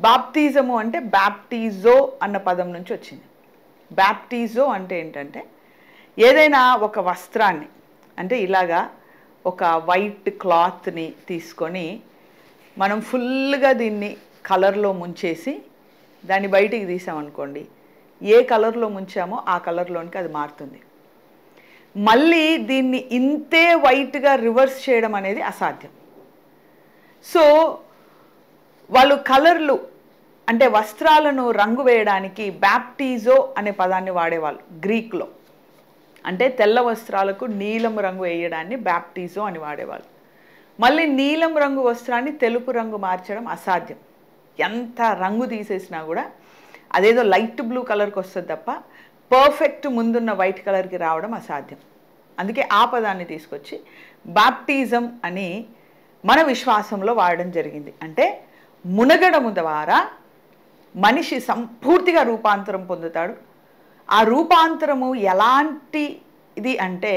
బాప్టిజము అంటే బ్యాప్టిజో అన్న పదం నుంచి వచ్చింది. బ్యాప్టిజో అంటే ఏంటంటే ఏదైనా ఒక వస్త్రాన్ని, అంటే ఇలాగా ఒక వైట్ క్లాత్ని తీసుకొని మనం ఫుల్గా దీన్ని కలర్లో ముంచేసి దాన్ని బయటికి తీసామనుకోండి, ఏ కలర్లో ముంచామో ఆ కలర్లోనికి అది మారుతుంది. మళ్ళీ దీన్ని ఇంతే వైట్గా రివర్స్ చేయడం అనేది అసాధ్యం. సో వాళ్ళు కలర్లు అంటే వస్త్రాలను రంగు వేయడానికి బ్యాప్టిజో అనే పదాన్ని వాడేవాళ్ళు గ్రీక్లో. అంటే తెల్ల వస్త్రాలకు నీలం రంగు వేయడాన్ని బ్యాప్టిజో అని వాడేవాళ్ళు. మళ్ళీ నీలం రంగు వస్త్రాన్ని తెలుపు రంగు మార్చడం అసాధ్యం. ఎంత రంగు తీసేసినా కూడా అదేదో లైట్ బ్లూ కలర్కి వస్తుంది తప్ప పర్ఫెక్ట్ ముందున్న వైట్ కలర్కి రావడం అసాధ్యం. అందుకే ఆ పదాన్ని తీసుకొచ్చి బాప్టిజం అని మన విశ్వాసంలో వాడడం జరిగింది. అంటే మునగడము ద్వారా మనిషి సంపూర్తిగా రూపాంతరం పొందుతాడు. ఆ రూపాంతరము ఎలాంటిది అంటే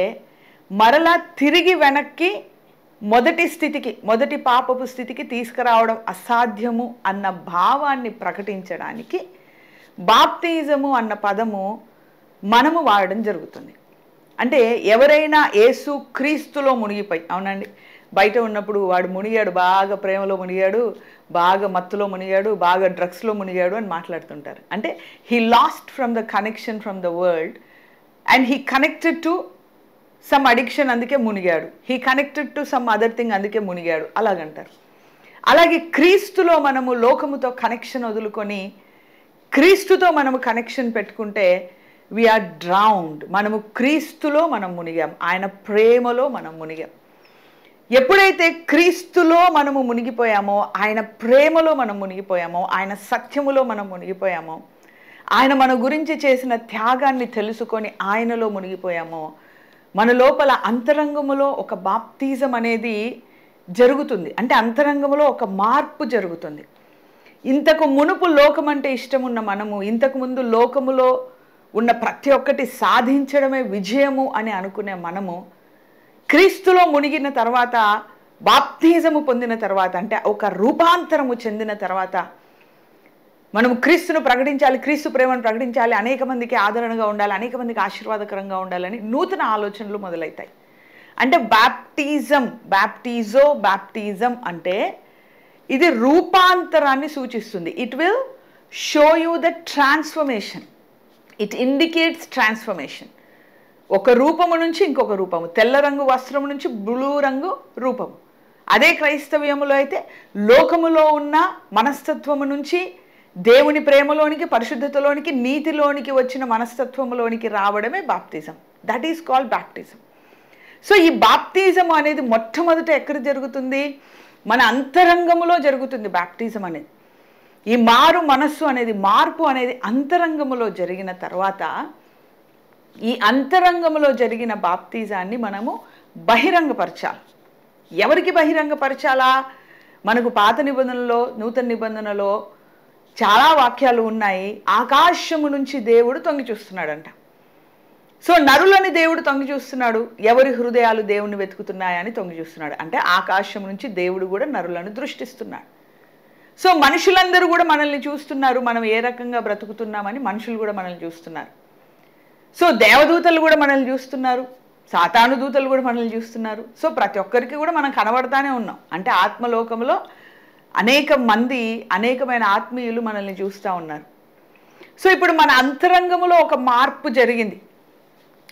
మరలా తిరిగి వెనక్కి మొదటి స్థితికి, మొదటి పాపపు స్థితికి తీసుకురావడం అసాధ్యము అన్న భావాన్ని ప్రకటించడానికి బాప్తిజము అన్న పదము మనము వాడడం జరుగుతుంది. అంటే ఎవరైనా యేసు క్రీస్తులో మునిగిపోయి, అవునండి, బయట ఉన్నప్పుడు వాడు మునిగాడు, బాగా ప్రేమలో మునిగాడు, బాగా మత్తులో మునిగాడు, బాగా డ్రగ్స్లో మునిగాడు అని మాట్లాడుతుంటారు. అంటే he lost from the connection from the world and he connected to some addiction, అందుకే మునిగాడు. He connected to some other thing, అందుకే మునిగాడు అలాగంటారు. అలాగే క్రీస్తులో మనము లోకముతో కనెక్షన్ వదులుకొని క్రీస్తుతో మనము కనెక్షన్ పెట్టుకుంటే వీఆర్ డ్రౌన్డ్. మనము క్రీస్తులో మనం మునిగాం, ఆయన ప్రేమలో మనం మునిగాం. ఎప్పుడైతే క్రీస్తులో మనము మునిగిపోయామో, ఆయన ప్రేమలో మనం మునిగిపోయామో, ఆయన సత్యములో మనం మునిగిపోయామో, ఆయన మన గురించి చేసిన త్యాగాన్ని తెలుసుకొని ఆయనలో మునిగిపోయామో, మన లోపల అంతరంగములో ఒక బాప్తిజం అనేది జరుగుతుంది. అంటే అంతరంగములో ఒక మార్పు జరుగుతుంది. ఇంతకు మునుపు లోకం అంటే ఇష్టం ఉన్న మనము, ఇంతకు ముందు లోకములో ఉన్న ప్రతి ఒక్కటి సాధించడమే విజయము అని అనుకునే మనము క్రీస్తులో మునిగిన తర్వాత, బాప్తిజము పొందిన తర్వాత, అంటే ఒక రూపాంతరము చెందిన తర్వాత మనము క్రీస్తును ప్రకటించాలి, క్రీస్తు ప్రేమను ప్రకటించాలి, అనేక మందికి ఆదరణగా ఉండాలి, అనేక మందికి ఆశీర్వాదకరంగా ఉండాలని నూతన ఆలోచనలు మొదలవుతాయి. అంటే బ్యాప్టిజం అంటే ఇది రూపాంతరాన్ని సూచిస్తుంది. It will show you the transformation, it indicates transformation. ఒక రూపము నుంచి ఇంకొక రూపము, తెల్ల రంగు వస్త్రము నుంచి బ్లూ రంగు రూపము. అదే క్రైస్తవ్యములో అయితే లోకములో ఉన్న మనస్తత్వము నుంచి దేవుని ప్రేమలోనికి, పరిశుద్ధతలోనికి, నీతిలోనికి వచ్చిన మనస్తత్వములోనికి రావడమే బాప్తిజం. That is called baptism. So ఈ బాప్తిజం అనేది మొట్టమొదట ఎక్కడ జరుగుతుంది? మన అంతరంగములో జరుగుతుంది బాప్టిజం అనేది. ఈ మారు మనస్సు అనేది, మార్పు అనేది అంతరంగములో జరిగిన తర్వాత ఈ అంతరంగములో జరిగిన బాప్తిజాన్ని మనము బహిరంగపరచాలి. ఎవరికి బహిరంగపరచాలా? మనకు పాత నిబంధనలో, నూతన నిబంధనలో చాలా వాక్యాలు ఉన్నాయి. ఆకాశము నుంచి దేవుడు తొంగి చూస్తున్నాడంట. సో నరులని దేవుడు తొంగి చూస్తున్నాడు. ఎవరి హృదయాలు దేవుని వెతుకుతున్నాయని తొంగి చూస్తున్నాడు. అంటే ఆకాశం నుంచి దేవుడు కూడా నరులను దృష్టిస్తున్నాడు. సో మనుషులందరూ కూడా మనల్ని చూస్తున్నారు, మనం ఏ రకంగా బ్రతుకుతున్నామని మనుషులు కూడా మనల్ని చూస్తున్నారు. సో దేవదూతలు కూడా మనల్ని చూస్తున్నారు, సాతాను దూతలు కూడా మనల్ని చూస్తున్నారు. సో ప్రతి ఒక్కరికి కూడా మనం కనబడతానే ఉన్నాం. అంటే ఆత్మలోకంలో అనేక మంది, అనేకమైన ఆత్మీయులు మనల్ని చూస్తూ ఉన్నారు. సో ఇప్పుడు మన అంతరంగంలో ఒక మార్పు జరిగింది.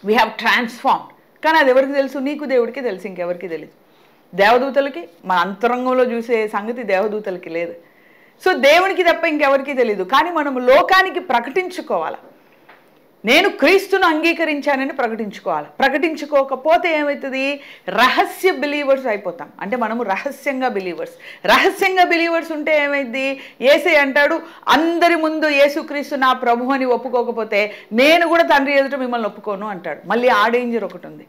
We have transformed. కానీ అది ఎవరికి తెలుసు? నీకు దేవుడికి తెలుసు, ఇంకెవరికి తెలియదు. దేవదూతలకి మన అంతరంగంలో చూసే సంగతి దేవదూతలకి లేదు. సో దేవునికి తప్ప ఇంకెవరికి తెలియదు. కానీ మనం లోకానికి ప్రకటించుకోవాలి. నేను క్రీస్తును అంగీకరించానని ప్రకటించుకోవాలి. ప్రకటించుకోకపోతే ఏమవుతుంది? రహస్య బిలీవర్స్ అయిపోతాం. అంటే మనము రహస్యంగా బిలీవర్స్ ఉంటే ఏమైంది? యేసే అంటాడు, అందరి ముందు యేసుక్రీస్తు నా ప్రభు అని ఒప్పుకోకపోతే నేను కూడా తండ్రి ఎదుట మిమ్మల్ని ఒప్పుకోను అంటాడు. మళ్ళీ ఆ డేంజర్ ఒకటి ఉంది.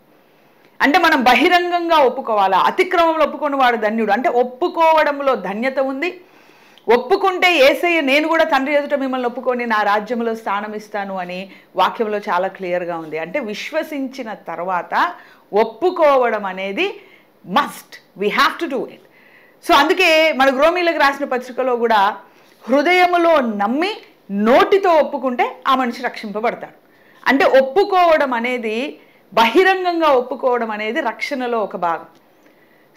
అంటే మనం బహిరంగంగా ఒప్పుకోవాలా. అతిక్రమంలో ఒప్పుకొని వాడు ధన్యుడు. అంటే ఒప్పుకోవడంలో ధన్యత ఉంది. ఒప్పుకుంటే యేసయ్య నేను కూడా తండ్రి ఎదుట మిమ్మల్ని ఒప్పుకొని నా రాజ్యంలో స్థానం ఇస్తాను అని వాక్యంలో చాలా క్లియర్గా ఉంది. అంటే విశ్వసించిన తర్వాత ఒప్పుకోవడం అనేది must. We have to do it. So అందుకే మన రోమీలకు రాసిన పత్రికలో కూడా హృదయములో నమ్మి నోటితో ఒప్పుకుంటే ఆ మనిషి రక్షింపబడతాడు. అంటే ఒప్పుకోవడం అనేది, బహిరంగంగా ఒప్పుకోవడం అనేది రక్షణలో ఒక భాగం.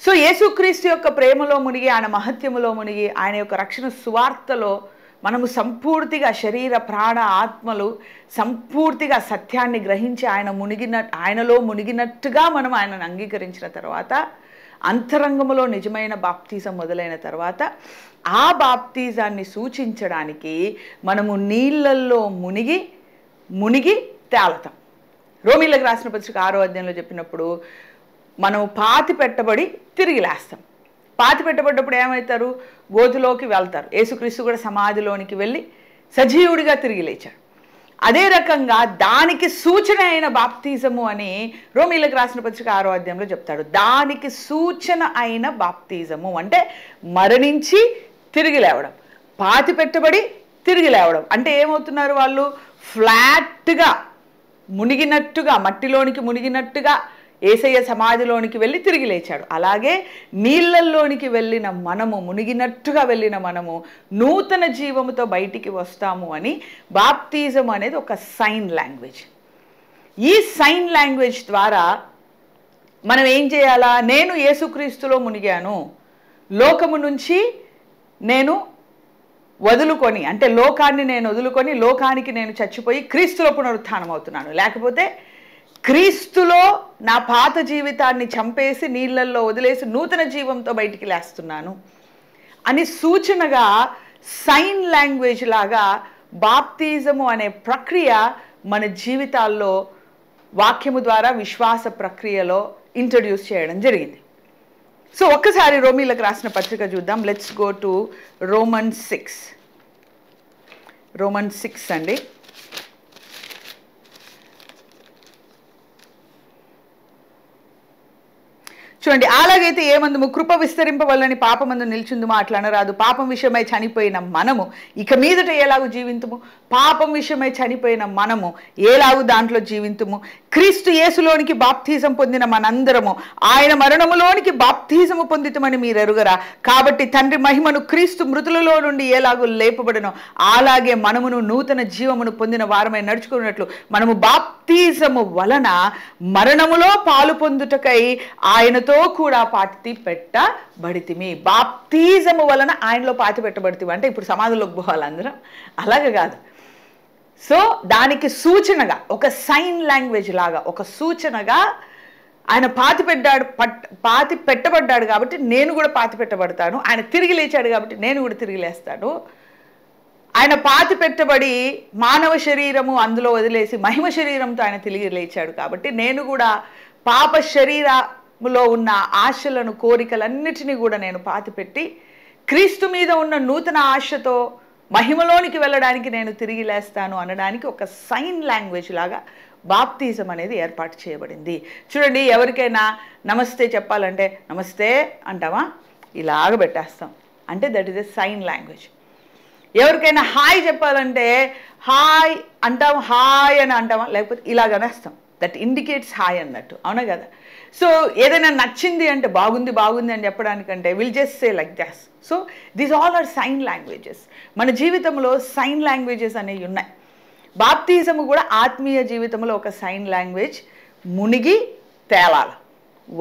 సో యేసుక్రీస్తు యొక్క ప్రేమలో మునిగి, ఆయన మహత్యములో మునిగి, ఆయన యొక్క రక్షణ సువార్తలో మనము సంపూర్తిగా శరీర ప్రాణ ఆత్మలు సంపూర్తిగా సత్యాన్ని గ్రహించి ఆయనలో మునిగినట్టుగా మనం ఆయనను అంగీకరించిన తర్వాత, అంతరంగములో నిజమైన బాప్తీసం మొదలైన తర్వాత, ఆ బాప్తీజాన్ని సూచించడానికి మనము నీళ్ళల్లో మునిగి తేలతాం. రోమీలకు రాసిన పత్రిక 6వ అధ్యాయంలో చెప్పినప్పుడు మనం పాతి పెట్టబడి తిరిగి లేస్తాం. పాతి పెట్టబడ్డప్పుడు ఏమవుతారు? గోతిలోకి వెళ్తారు. యేసుక్రీస్తు కూడా సమాధిలోనికి వెళ్ళి సజీవుడిగా తిరిగి లేచాడు. అదే రకంగా దానికి సూచన అయిన బాప్తిజము అని రోమీలకు రాసిన పత్రిక 6వ అధ్యాయంలో చెప్తాడు. దానికి సూచన అయిన బాప్తిజము అంటే మరణించి తిరిగి లేవడం, పాతి పెట్టబడి తిరిగి లేవడం. అంటే ఏమవుతున్నారు వాళ్ళు? ఫ్లాట్గా మునిగినట్టుగా, మట్టిలోనికి మునిగినట్టుగా యేసయ్య సమాధిలోనికి వెళ్ళి తిరిగి లేచాడు. అలాగే నీళ్ళల్లోనికి వెళ్ళిన మనము, మునిగినట్టుగా వెళ్ళిన మనము నూతన జీవముతో బయటికి వస్తాము అని బాప్తిజం అనేది ఒక సైన్ లాంగ్వేజ్. ఈ సైన్ లాంగ్వేజ్ ద్వారా మనం ఏం చేయాలా? నేను యేసుక్రీస్తులో మునిగాను, లోకము నుంచి నేను వదులుకొని, అంటే లోకాన్ని నేను వదులుకొని లోకానికి నేను చచ్చిపోయి క్రీస్తులో పునరుత్థానం అవుతున్నాను, లేకపోతే క్రీస్తులో నా పాత జీవితాన్ని చంపేసి నీళ్ళల్లో వదిలేసి నూతన జీవంతో బయటికి లేస్తున్నాను అని సూచనగా సైన్ లాంగ్వేజ్ లాగా బాప్తిజము అనే ప్రక్రియ మన జీవితాల్లో వాక్యము ద్వారా విశ్వాస ప్రక్రియలో ఇంట్రడ్యూస్ చేయడం జరిగింది. సో ఒక్కసారి రోమీలకు రాసిన పత్రిక చూద్దాం. లెట్స్ గో టు రోమన్స్ 6 అండి. చూడండి, అలాగైతే ఏమందుము? కృప విస్తరింపవల్లని పాపమందు నిల్చుందుము అట్లా అనరాదు. పాపం విషయమై చనిపోయిన మనము ఇక మీదట ఎలాగూ జీవింతుము? పాపం విషయమై చనిపోయిన మనము ఎలాగూ దాంట్లో జీవింతుము? క్రీస్తు యేసులోనికి బాప్తిజం పొందిన మనందరము ఆయన మరణములోనికి బాప్తిజము పొందితమని మీరు ఎరుగరా? కాబట్టి తండ్రి మహిమను క్రీస్తు మృతులలో నుండి ఎలాగూ లేపబడను అలాగే మనమును నూతన జీవమును పొందిన వారమై నడుచుకున్నట్లు మనము బాప్తిజము వలన మరణములో పాలు పొందుటకై ఆయనతో కూడా పాతి పెట్టబడితిమి. బాప్తిజము వలన ఆయనలో పాతి పెట్టబడితివి అంటే ఇప్పుడు సమాధిలోకి పోవాలి అందరం, అలాగే కాదు. సో దానికి సూచనగా ఒక సైన్ లాంగ్వేజ్ లాగా, ఒక సూచనగా ఆయన పాతి పెట్టబడ్డాడు కాబట్టి నేను కూడా పాతి పెట్టబడతాను, ఆయన తిరిగి లేచాడు కాబట్టి నేను కూడా తిరిగి లేస్తాను, ఆయన పాతి పెట్టబడి మానవ శరీరము అందులో వదిలేసి మహిమ శరీరంతో ఆయన తిరిగి లేచాడు కాబట్టి నేను కూడా పాప శరీరములో ఉన్న ఆశలను, కోరికలన్నిటినీ కూడా నేను పాతిపెట్టి క్రీస్తు మీద ఉన్న నూతన ఆశతో మహిమలోనికి వెళ్ళడానికి నేను తిరిగి లేస్తాను అనడానికి ఒక సైన్ లాంగ్వేజ్ లాగా బాప్తిజం అనేది ఏర్పాటు చేయబడింది. చూడండి, ఎవరికైనా నమస్తే చెప్పాలంటే నమస్తే అంటామా? ఇలాగ పెట్టేస్తాం, అంటే that is a sign language. ఎవరికైనా హాయ్ చెప్పాలంటే హాయ్ అంటాం, హాయ్ అని అంటామా? లేకపోతే ఇలాగనేస్తాం, దట్ ఇండికేట్స్ హాయ్ అన్నట్టు, అవునా కదా? సో ఏదైనా నచ్చింది అంటే బాగుంది అని చెప్పడానికంటే will just say like that. So these all are sign languages. మన జీవితంలో సైన్ లాంగ్వేజెస్ అనేవి ఉన్నాయి. బాప్తిజము కూడా ఆత్మీయ జీవితంలో ఒక సైన్ లాంగ్వేజ్. మునిగి తేలాల,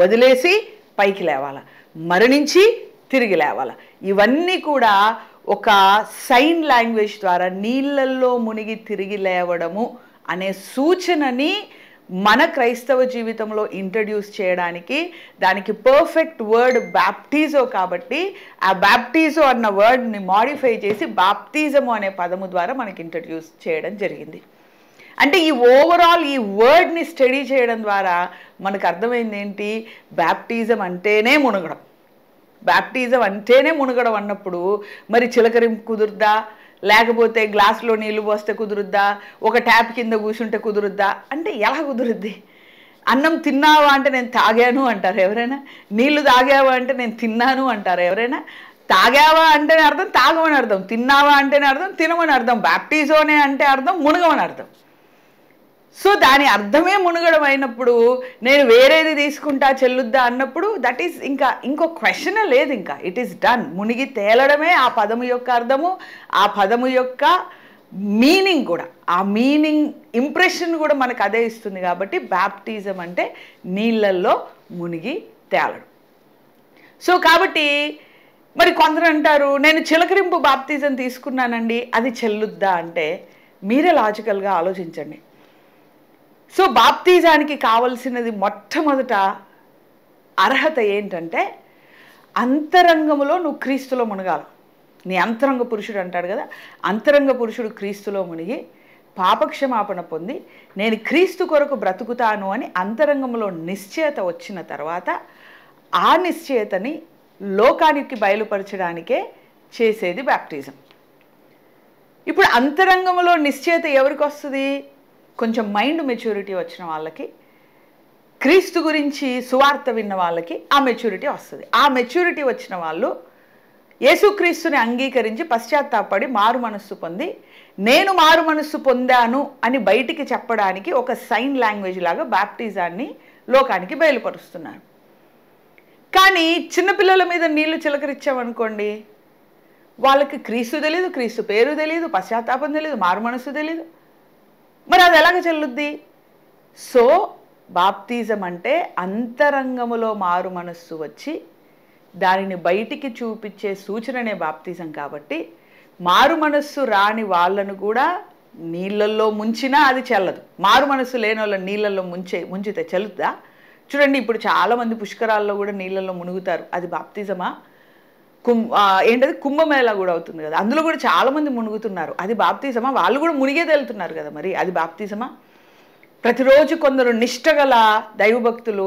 వదిలేసి పైకి లేవాల, మరణించి తిరిగి లేవాల, ఇవన్నీ కూడా ఒక సైన్ లాంగ్వేజ్ ద్వారా నీళ్ళల్లో మునిగి తిరిగి లేవడము అనే సూచనని మన క్రైస్తవ జీవితంలో ఇంట్రడ్యూస్ చేయడానికి, దానికి పర్ఫెక్ట్ వర్డ్ బాప్టిజో కాబట్టి ఆ బాప్టిజో అన్న వర్డ్ని మాడిఫై చేసి బాప్తిజము అనే పదము ద్వారా మనకి ఇంట్రడ్యూస్ చేయడం జరిగింది. అంటే ఈ ఓవరాల్ ఈ వర్డ్ని స్టడీ చేయడం ద్వారా మనకు అర్థమైంది ఏంటి? బాప్టిజం అంటేనే మునగడం. బాప్టిజం అంటేనే మునగడం అన్నప్పుడు మరి చిలకరింపు కుదురుద్దా, లేకపోతే గ్లాసులో నీళ్లు పోస్తే కుదురుద్దా, ఒక ట్యాప్ కింద కూర్చుంటే కుదురుద్దా అంటే ఎలా కుదురుద్ది? అన్నం తిన్నావా అంటే నేను తాగాను అంటారు ఎవరైనా? నీళ్లు తాగావా అంటే నేను తిన్నాను అంటారు ఎవరైనా? తాగావా అంటేనే అర్థం తాగమని అర్థం, తిన్నావా అంటేనే అర్థం తినమని అర్థం, బాప్టిజోనే అంటే అర్థం మునగమని అర్థం. సో దాని అర్థమే మునగడం అయినప్పుడు నేను వేరేది తీసుకుంటా చెల్లుద్దా అన్నప్పుడు దట్ ఈస్ ఇంకో క్వశ్చనే లేదు. ఇంకా ఇట్ ఈస్ డన్. మునిగి తేలడమే ఆ పదము యొక్క అర్థము, ఆ పదము యొక్క మీనింగ్ కూడా, ఆ మీనింగ్ ఇంప్రెషన్ కూడా మనకు అదే ఇస్తుంది. కాబట్టి బ్యాప్టిజం అంటే నీళ్ళల్లో మునిగి తేలడం. సో కాబట్టి మరి కొందరు అంటారు నేను చిలకరింపు బాప్తిజం తీసుకున్నానండి, అది చెల్లుద్దా అంటే మీరే లాజికల్గా ఆలోచించండి. సో బాప్తిజానికి కావలసినది మొట్టమొదట అర్హత ఏంటంటే అంతరంగములో నువ్వు క్రీస్తులో మునగాలి. నీ అంతరంగ పురుషుడు అంటాడు కదా, అంతరంగ పురుషుడు క్రీస్తులో మునిగి పాపక్షమాపణ పొంది నేను క్రీస్తు కొరకు బ్రతుకుతాను అని అంతరంగంలో నిశ్చయత వచ్చిన తర్వాత ఆ నిశ్చయతని లోకానికి బయలుపరచడానికే చేసేది బ్యాప్టిజం. ఇప్పుడు అంతరంగంలో నిశ్చయత ఎవరికి వస్తుంది? కొంచెం మైండ్ మెచ్యూరిటీ వచ్చిన వాళ్ళకి, క్రీస్తు గురించి సువార్త విన్న వాళ్ళకి ఆ మెచ్యూరిటీ వస్తుంది. ఆ మెచ్యూరిటీ వచ్చిన వాళ్ళు యేసుక్రీస్తుని అంగీకరించి పశ్చాత్తాపడి మారు మనస్సు పొంది నేను మారు మనస్సు పొందాను అని బయటికి చెప్పడానికి ఒక సైన్ లాంగ్వేజ్ లాగా బ్యాప్టిజాన్ని లోకానికి బయలుపరుస్తున్నారు. కానీ చిన్నపిల్లల మీద నీళ్లు చిలకరించామనుకోండి, వాళ్ళకి క్రీస్తు తెలీదు, క్రీస్తు పేరు తెలీదు, పశ్చాత్తాపం తెలీదు, మారు మనస్సు తెలీదు, మరి అది ఎలాగ చెల్లుద్ది? సో బాప్తిజం అంటే అంతరంగములో మారు మనస్సు వచ్చి దానిని బయటికి చూపించే సూచననే బాప్తిజం. కాబట్టి మారు మనస్సు రాని వాళ్ళను కూడా నీళ్ళల్లో ముంచినా అది చెల్లదు. మారు మనస్సు లేని వాళ్ళని నీళ్ళల్లో ముంచితే చెల్లుద్దా? చూడండి, ఇప్పుడు చాలామంది పుష్కరాల్లో కూడా నీళ్ళల్లో మునుగుతారు. అది బాప్తిజమా? ఏంటది కుంభమేళా కూడా అవుతుంది కదా, అందులో కూడా చాలామంది మునుగుతున్నారు. అది బాప్తిజమా? వాళ్ళు కూడా మునిగే తేలుతున్నారు కదా, మరి అది బాప్తిజమా? ప్రతిరోజు కొందరు నిష్టగల దైవభక్తులు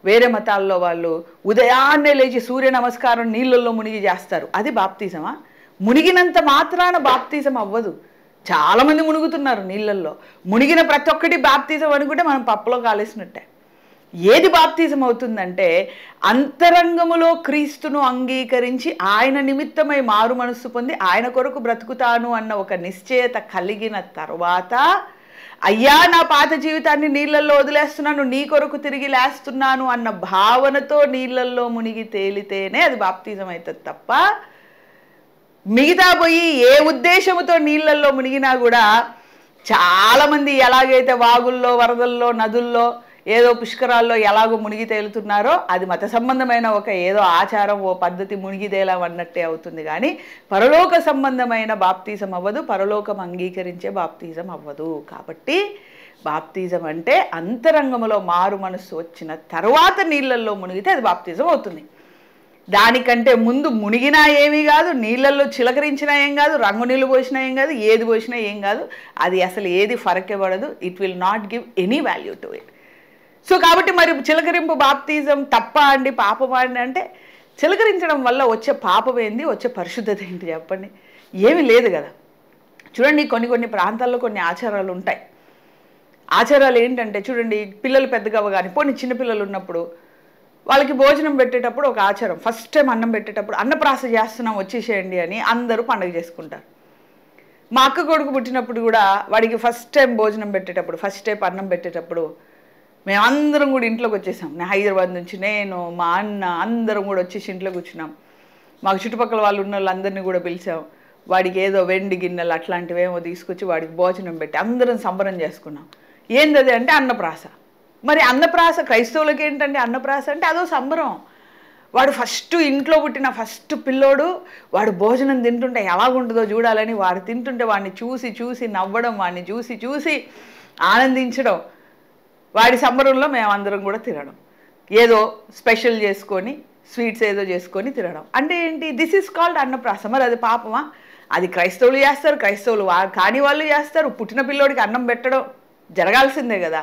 వేరే మతాల్లో వాళ్ళు ఉదయాన్నే లేచి సూర్య నమస్కారం నీళ్ళల్లో మునిగి చేస్తారు. అది బాప్తిజమా? మునిగినంత మాత్రాన బాప్తిజం అవ్వదు. చాలామంది మునుగుతున్నారు నీళ్ళల్లో. మునిగిన ప్రతి ఒక్కటి బాప్తిజం అనుకుంటే మనం పప్పులో కాలేసినట్టే. ఏది బాప్తిజం అవుతుందంటే అంతరంగములో క్రీస్తును అంగీకరించి ఆయన నిమిత్తమై మారు మనస్సు పొంది ఆయన కొరకు బ్రతుకుతాను అన్న ఒక నిశ్చయత కలిగిన తర్వాత, అయ్యా నా పాత జీవితాన్ని నీళ్ళల్లో వదిలేస్తున్నాను, నీ కొరకు తిరిగి లేస్తున్నాను అన్న భావనతో నీళ్ళల్లో మునిగి తేలితేనే అది బాప్తిజం అవుతుంది తప్ప మిగతా పోయి ఏ ఉద్దేశముతో నీళ్ళల్లో మునిగినా కూడా చాలామంది ఎలాగైతే వాగుల్లో, వరదల్లో, నదుల్లో, ఏదో పుష్కరాల్లో ఎలాగో మునిగి తేలుతున్నారో అది మత సంబంధమైన ఒక ఏదో ఆచారం, ఓ పద్ధతి, మునిగి తేలవన్నట్టే అవుతుంది. కానీ పరలోక సంబంధమైన బాప్తిజం అవ్వదు, పరలోకం అంగీకరించే బాప్తిజం అవ్వదు. కాబట్టి బాప్తిజం అంటే అంతరంగంలో మారు మనస్సు వచ్చిన తర్వాత నీళ్ళల్లో మునిగితే అది బాప్తిజం అవుతుంది. దానికంటే ముందు మునిగినా ఏమీ కాదు, నీళ్ళల్లో చిలకరించినా ఏం కాదు, రంగు నీళ్ళు పోసినా ఏం కాదు, ఏది పోసినా ఏం కాదు. అది అసలు ఏది ఫరకే పడదు. It will not give any value to it. So కాబట్టి మరి చిలకరింపు బాప్తిజం తప్ప అండి, పాపమా అండి అంటే చిలకరించడం వల్ల వచ్చే పాపం ఏంది, వచ్చే పరిశుద్ధత ఏంటి చెప్పండి? ఏమీ లేదు కదా. చూడండి, కొన్ని ప్రాంతాల్లో కొన్ని ఆచారాలు ఉంటాయి. ఆచారాలు ఏంటంటే చూడండి, పిల్లలు పెద్దగా అవ్వగానే, పోనీ చిన్నపిల్లలు ఉన్నప్పుడు వాళ్ళకి భోజనం పెట్టేటప్పుడు ఒక ఆచారం, ఫస్ట్ టైం అన్నం పెట్టేటప్పుడు అన్నప్రాస చేస్తున్నాం వచ్చేసేయండి అని అందరూ పండుగ చేసుకుంటారు. మా అక్క కొడుకు పుట్టినప్పుడు కూడా వాడికి ఫస్ట్ టైం భోజనం పెట్టేటప్పుడు, ఫస్ట్ టైం అన్నం పెట్టేటప్పుడు మేమందరం కూడా ఇంట్లోకి వచ్చేసాం. నేను హైదరాబాద్ నుంచి, నేను, మా అన్న అందరం కూడా వచ్చేసి ఇంట్లో కూర్చున్నాం. మాకు చుట్టుపక్కల వాళ్ళు ఉన్న వాళ్ళందరినీ కూడా పిలిచాం. వాడికి ఏదో వెండి గిన్నెలు అట్లాంటివి ఏమో తీసుకొచ్చి వాడికి భోజనం పెట్టి అందరం సంబరం చేసుకున్నాం. ఏందది అంటే అన్నప్రాస. మరి అన్నప్రాస క్రైస్తవులకి ఏంటంటే అన్నప్రాస అంటే అదో సంబరం. వాడు ఫస్ట్ ఇంట్లో పుట్టిన ఫస్ట్ పిల్లోడు, వాడు భోజనం తింటుంటే ఎలాగుంటుందో చూడాలని వాడు తింటుంటే వాడిని చూసి చూసి నవ్వడం, వాడిని చూసి చూసి ఆనందించడం, వాడి సంబరంలో మేమందరం కూడా తినడం, ఏదో స్పెషల్ చేసుకొని స్వీట్స్ ఏదో చేసుకొని తినడం. అంటే ఏంటి? This is called annaprasana. మరి అది పాపమా? అది క్రైస్తవులు చేస్తారు, క్రైస్తవులు కాని వాళ్ళు చేస్తారు. పుట్టిన పిల్లోడికి అన్నం పెట్టడం జరగాల్సిందే కదా.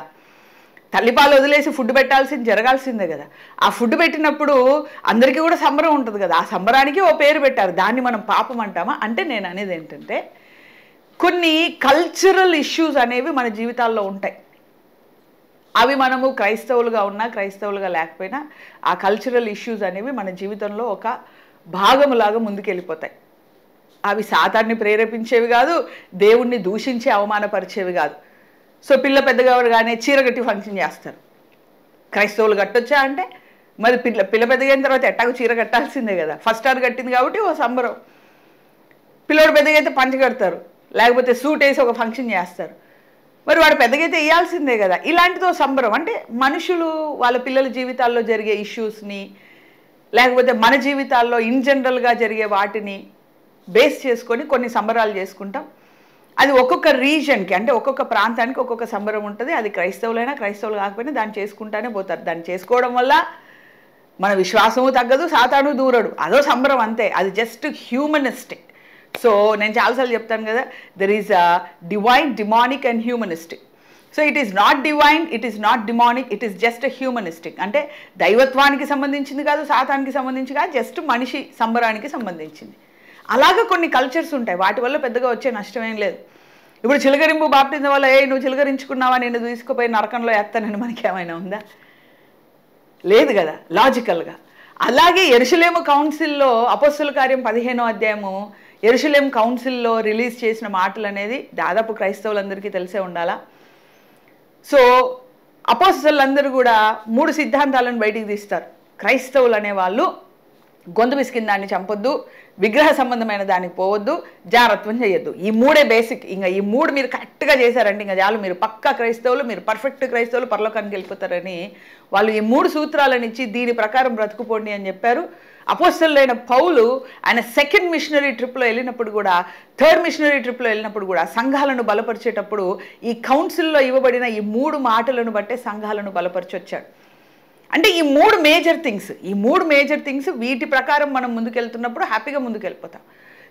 తల్లిపాలు వదిలేసి ఫుడ్ పెట్టాల్సింది జరగాల్సిందే కదా. ఆ ఫుడ్ పెట్టినప్పుడు అందరికీ కూడా సంబరం ఉంటుంది కదా. ఆ సంబరానికి ఓ పేరు పెట్టారు, దాన్ని మనం పాపం అంటామా? అంటే నేను అనేది ఏంటంటే కొన్ని కల్చరల్ ఇష్యూస్ అనేవి మన జీవితాల్లో ఉంటాయి. అవి మనము క్రైస్తవులుగా ఉన్నా క్రైస్తవులుగా లేకపోయినా ఆ కల్చరల్ ఇష్యూస్ అనేవి మన జీవితంలో ఒక భాగములాగా ముందుకెళ్ళిపోతాయి. అవి సాతాన్ని ప్రేరేపించేవి కాదు, దేవుణ్ణి దూషించి అవమానపరిచేవి కాదు. సో పిల్ల పెద్దగా అవగానే చీర కట్టి ఫంక్షన్ చేస్తారు. క్రైస్తవులు కట్టొచ్చా అంటే మరి పిల్ల పెద్దగా అయిన తర్వాత ఎట్టాకు చీర కట్టాల్సిందే కదా. ఫస్ట్ స్టార్ కట్టింది కాబట్టి ఓ సంబరం. పిల్లోడు పెద్దగా అయితే పంచ కడతారు, లేకపోతే సూట్ వేసి ఒక ఫంక్షన్ చేస్తారు. మరి వాడు పెద్దగా అయితే వేయాల్సిందే కదా. ఇలాంటిదో సంబరం. అంటే మనుషులు వాళ్ళ పిల్లల జీవితాల్లో జరిగే ఇష్యూస్ని, లేకపోతే మన జీవితాల్లో ఇన్ జనరల్గా జరిగే వాటిని బేస్ చేసుకొని కొన్ని సంబరాలు చేసుకుంటాం. అది ఒక్కొక్క రీజన్కి, అంటే ఒక్కొక్క ప్రాంతానికి ఒక్కొక్క సంబరం ఉంటుంది. అది క్రైస్తవులైనా క్రైస్తవులు కాకపోయినా దాన్ని చేసుకుంటానే పోతారు. దాన్ని చేసుకోవడం వల్ల మన విశ్వాసము తగ్గదు, సాతాను దూరడు, అదో సంబరం అంతే. అది జస్ట్ హ్యూమనిస్టిక్. సో నేను చాలాసార్లు చెప్తాను కదా, there is a divine, demonic and humanistic. So it is not divine, it is not demonic, it is just humanistic. అంటే దైవత్వానికి సంబంధించింది కాదు, సాతానికి సంబంధించి కాదు, జస్ట్ మనిషి సంబరానికి సంబంధించింది. అలాగే కొన్ని కల్చర్స్ ఉంటాయి, వాటి వల్ల పెద్దగా వచ్చే నష్టమేం లేదు. ఇప్పుడు చిలకరింపు బాప్టిజం వల్ల నువ్వు చిలకరించుకున్నావా, నేను తీసుకుపోయి నరకంలో ఎత్తానని మనకి ఏమైనా ఉందా? లేదు కదా, లాజికల్గా. అలాగే యెరూషలేము కౌన్సిల్లో అపోస్తలుల కార్యం 15వ అధ్యాయము యెరూషలేము కౌన్సిల్లో రిలీజ్ చేసిన మాటలు అనేది దాదాపు క్రైస్తవులందరికీ తెలిసే ఉండాలా. సో అపోస్తలులందరూ కూడా 3 సిద్ధాంతాలను బయటికి తీస్తారు. క్రైస్తవులు అనేవాళ్ళు గొంతు పిసికిన దాన్ని చంపొద్దు, విగ్రహ సంబంధమైన దానికి పోవద్దు, జారత్వం చేయొద్దు. ఈ 3 బేసిక్. ఇంకా ఈ 3 మీరు కరెక్ట్గా చేశారంటే ఇంకా చాలు, మీరు పక్కా క్రైస్తవులు, మీరు పర్ఫెక్ట్ క్రైస్తవులు, పరలోకానికి వెళ్ళిపోతారని వాళ్ళు ఈ 3 సూత్రాలను ఇచ్చి దీని ప్రకారం బ్రతుకుపోండి అని చెప్పారు. అపోస్తలుడైన పౌలు ఆయన సెకండ్ మిషనరీ ట్రిప్లో వెళ్ళినప్పుడు కూడా, థర్డ్ మిషనరీ ట్రిప్లో వెళ్ళినప్పుడు కూడా సంఘాలను బలపరిచేటప్పుడు ఈ కౌన్సిల్లో ఇవ్వబడిన ఈ 3 మాటలను బట్టే సంఘాలను బలపరిచి వచ్చాడు. అంటే ఈ 3 మేజర్ థింగ్స్ వీటి ప్రకారం మనం ముందుకెళ్తున్నప్పుడు హ్యాపీగా ముందుకెళ్ళిపోతాం.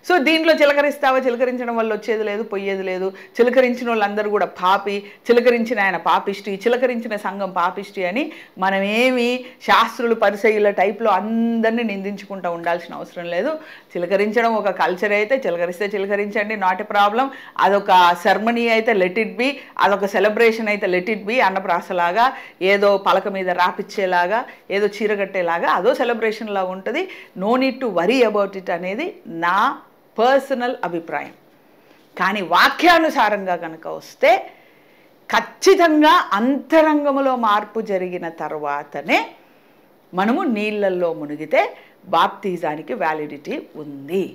సో దీంట్లో చిలకరిస్తావా, చిలకరించడం వల్ల వచ్చేది లేదు, పోయేది లేదు. చిలకరించిన వాళ్ళందరూ కూడా పాపి, చిలకరించిన ఆయన పాపిష్టి, చిలకరించిన సంఘం పాపిష్టి అని మనమేమి శాస్త్రులు పరిసయ్యుల టైప్లో అందరినీ నిందించుకుంటూ ఉండాల్సిన అవసరం లేదు. చిలకరించడం ఒక కల్చర్ అయితే చిలకరిస్తే చిలకరించండి, నాట్ ఎ ప్రాబ్లం. అదొక సెర్మనీ అయితే లెట్ ఇట్ బి, అదొక సెలబ్రేషన్ అయితే లెట్ ఇట్ బి. అన్నప్రాసలాగా, ఏదో పలక మీద రాపిచ్చేలాగా, ఏదో చీరగట్టేలాగా అదో సెలబ్రేషన్ లాగా ఉంటుంది. No need to worry about it అనేది నా పర్సనల్ అభిప్రాయం. కానీ వాక్యానుసారంగా కనుక వస్తే ఖచ్చితంగా అంతరంగములో మార్పు జరిగిన తర్వాతనే మనము నీళ్ళల్లో మునిగితే బాప్తిజానికి వ్యాలిడిటీ ఉంది.